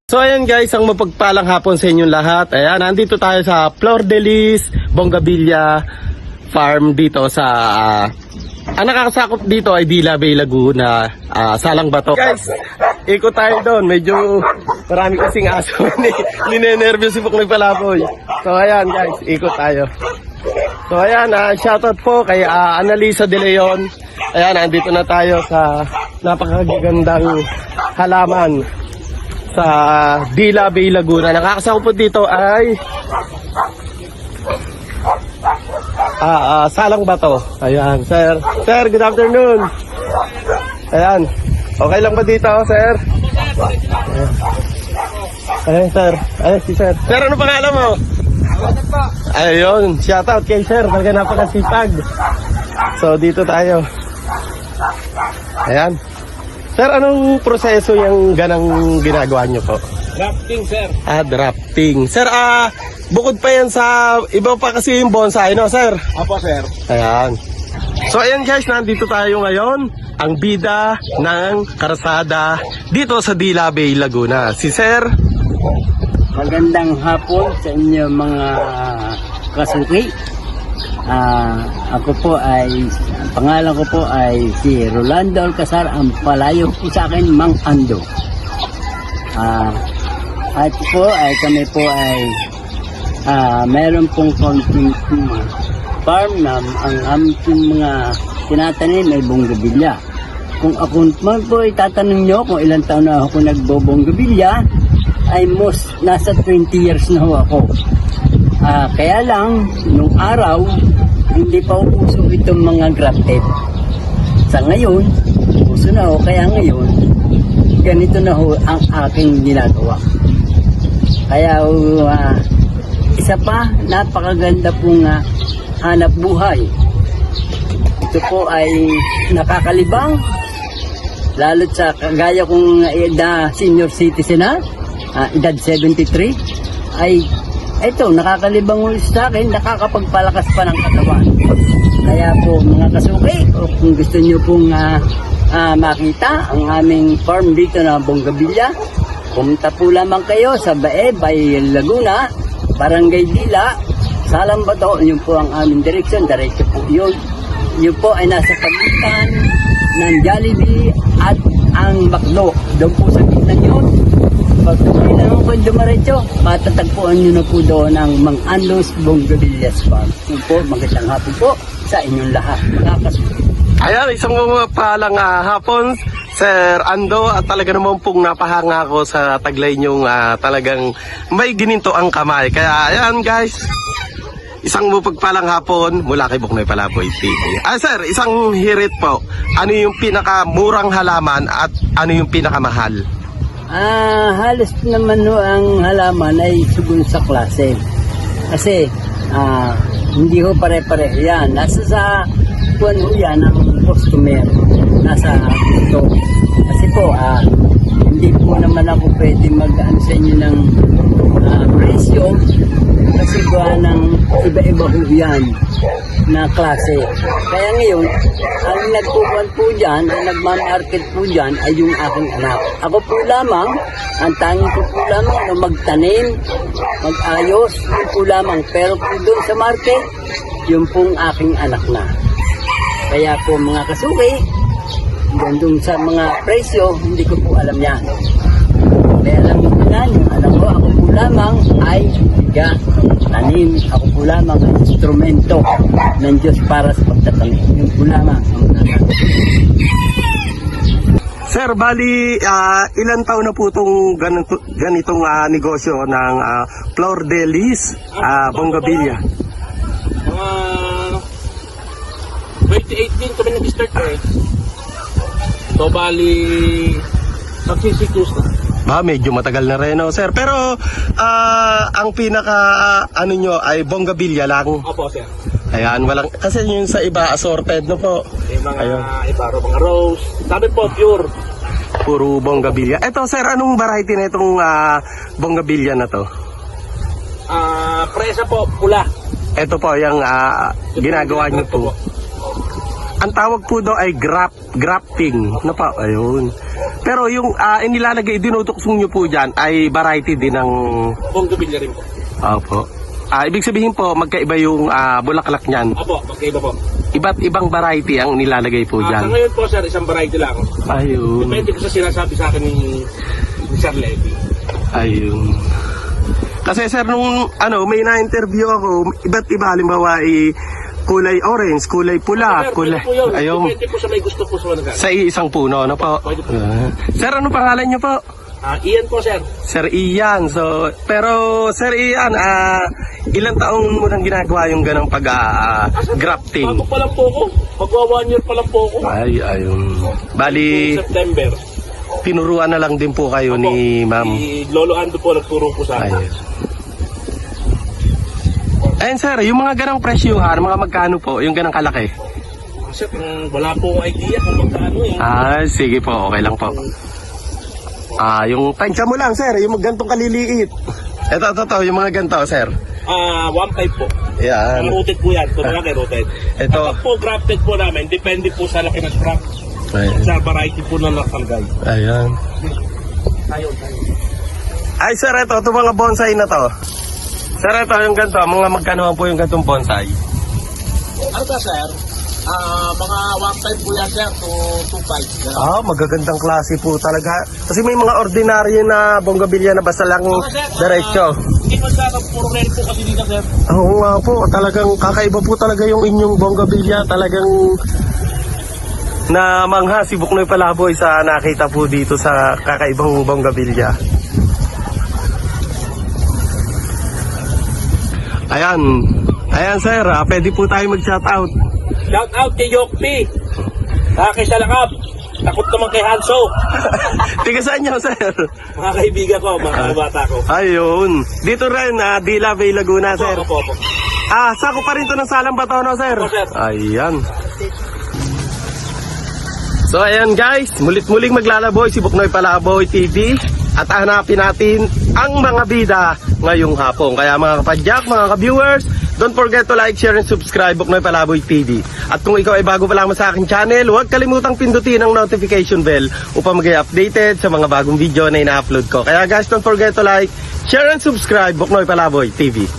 So ayan guys, ang mapagpalang hapon sa inyong lahat. Ayan, nandito tayo sa Flor de Lis, Bongabilla Farm dito sa ang nakakasakop dito ay Dila Bay, Laguna, Salang Bato. Guys, ikot tayo doon. Medyo marami kasing aso. Ninenervyos si Puknoy Palaboy. So ayan guys, ikot tayo. So ayan, shoutout po kay Annalisa De Leon. Ayan, nandito na tayo sa napakagandang halaman sa Dila Bay, Laguna. Nakakasakop po dito ay Salang Bato. Ayan, sir. Sir, good afternoon. Ayan. Okay lang ba dito, sir? Ayan, sir. Ayan, si sir. Sir, ano pangalan mo? Ayun, shoutout kay sir. Talaga napakasipag. So, dito tayo. Ayan. Sir, anong proseso yung ganang ginagawa nyo po? Drafting, sir. Drafting. Sir, bukod pa yan sa iba pa kasi yung bonsai, no, sir? Apo, sir. Ayan. So, ayan guys, nandito tayo ngayon. Ang bida ng karsada dito sa Dila Bay, Laguna. Si sir. Magandang hapon sa inyo mga kasuki. Ako po ay, pangalan ko po ay si Rolando Alcazar, ang palayo po sa akin, Mang Ando. At po ay kami po ay meron pong konting farm na ang aming mga tinatanim ay bonggabilya. Kung ako man po itatanong nyo kung ilang taon na ako nagbobonggabilya, ay nasa 20 years na ho ako. Kaya lang, nung araw, hindi pa uso itong mga grafted. Sa ngayon, uso na ho, kaya ngayon, ganito na ho ang aking ginagawa. Kaya isa pa, napakaganda pong hanap buhay. Ito po ay nakakalibang, lalo't sa kagaya kong senior citizen na, edad 73, ay ito, nakakalibang ulit sa akin, nakakapagpalakas pa ng katawan. Kaya po mga kasuki, kung gusto nyo pong makita ang aming farm dito na Bongabilla, pumunta po lamang kayo sa Bae Bay, Laguna, Barangay Dila, Salang Bato. Yun po ang aming direksyon, diretso po yun. Yun po ay nasa pagitan ng Jollibee at ang Macdo. Doon po sa gitna yun. Pag kailangan ko dumaretso, matatagpuan nyo na po doon ang Mang Andos Bongabillas Farm. Yun po, magandang hapon po sa inyong lahat. Ayan, isang palang hapon, Sir Ando, at talaga naman pong napahanga ko sa taglay nyong talagang may gininto ang kamay. Kaya ayan guys, isang mapagpalang hapon mula kay Buknoy Palaboy TV. Sir, isang hirit po. Ano yung pinakamurang halaman at ano yung pinakamahal? Halos naman no, ang halaman ay sugun sa klase. Kasi hindi ko pare-pare yan. Nasa sa kuwan ho yan ang customer. Nasa gusto. Kasi po, hindi po naman ako pwede mag-ano sa inyo ng presyo. Kasi gawa ng iba-iba ho yan na klase. Kaya ngayon, ang nagpupuan po dyan, ang nagmamarket po dyan ay yung aking anak. Ako po lamang, ang tanging ko po lamang na magtanim, mag-ayos, yun po lamang. Pero po doon sa market, yun pong aking anak na. Kaya po mga kasuki, doon sa mga presyo, hindi ko po alam yan. Kaya alam mo na, yung alam ko, ako po lamang ay tanim. Ako po lamang ang instrumento ng Diyos para sa pagtatanim. Yung po lamang ang Sir, bali, ilan taon na po itong ganitong negosyo ng Flor de Lis, Bongabilla? Mga 2018 kami nag-start ko eh. So, bali, magsisikus na. Medyo matagal na rin, no, sir. Pero, ang pinaka, ano nyo, ay Bongabilla lang. Opo, sir. Ayan, walang, kasi yung sa iba, assorted, no po. Yung mga ibaro, mga rose. Sabi po, pure. Puro Bongabilla. Eto, sir, anong variety na itong Bongabilla na to? Presa po, pula. Ito po, yung ginagawa nyo po. Ang tawag po doon ay grafting. Ano pa? Ayun. Pero yung inilalagay, dinutuksong nyo po dyan ay variety din ng... Bonggabilya rin po. Opo. Ibig sabihin po, magkaiba yung bulaklak niyan. Opo, magkaiba po. Iba't ibang variety ang nilalagay po Sa dyan. ngayon po sir, isang variety lang. Ayun. Depende ko sa sinasabi sa akin ni Sir Levy. Ayun. Kasi sir, nung may na-interview ako, iba't iba, halimbawa kulay orange, kulay pula, Sir, kulay... pwede po yun. Ayun. Depende po sa may gusto po sa mga Sa isang puno, ano po? Pwede po. Sir, ano pangalan niyo po? Ian po sir. Sir Ian. So, pero Sir Ian, ilang taong mo nang ginagawa yung ganang pag-grafting? Bago pa lang po ako. Magwa 1 year pa lang po ako. Ay, ayun. Bali, September. tinuruan na lang din po kayo ni ma'am. Si Lolo Ando po nagturo po sa akin. Ayun. Ayun sir, yung mga ganang presyuhan, mga magkano po, yung ganang kalaki? Sir, wala po akong idea kung magkano eh. Sige po, okay lang po. Yung tansya mo lang sir, yung gantong kaliliit. Ito, yung mga ganto sir. 1.5 po. Yan. Mga rooted po yan. Ito talaga rooted. Ito. Kapag po grafted po namin, depende po sa laki ng scrap. Ayun. Sa variety po na nakalagay. Ayan. Tayo. Ay sir, ito mga bonsai na to. Sir, ito yung ganito, mga magkano po yung gantong bonsai? Ano ba sir? Mga 1.5 po yan sir to 2.5. Magagandang klase po talaga. Kasi may mga ordinaryo na bonggabilya na basta lang diretso. Hindi man sana puro red po kasi dito sir. Oo nga po, talagang kakaiba po talaga yung inyong bonggabilya. Talagang na mangha si Buknoy Palaboy sa nakita po dito sa kakaibang bonggabilya. Ayan sir, pwede po tayo mag-shout out. Shout out kay Yokpi. Kay Salakab. Takot naman kay Hanso. Tiga saan nyo sir? Mga kaibigan ko, mga kabata ko. Ayun. Dito rin, Dila Bay Laguna sir. Opo. Sako pa rin to ng Salang Batono sir. Opo, sir. Ayan. So ayan guys, mulit-muling maglalaboy si Buknoy Palaboy TV at hanapin natin ang mga bida ngayong hapon. Kaya mga kapadyak, mga ka-viewers, don't forget to like, share, and subscribe Buknoy Palaboy TV. At kung ikaw ay bago pa lamang sa aking channel, huwag kalimutang pindutin ang notification bell upang maging updated sa mga bagong video na ina-upload ko. Kaya guys, don't forget to like, share, and subscribe Buknoy Palaboy TV.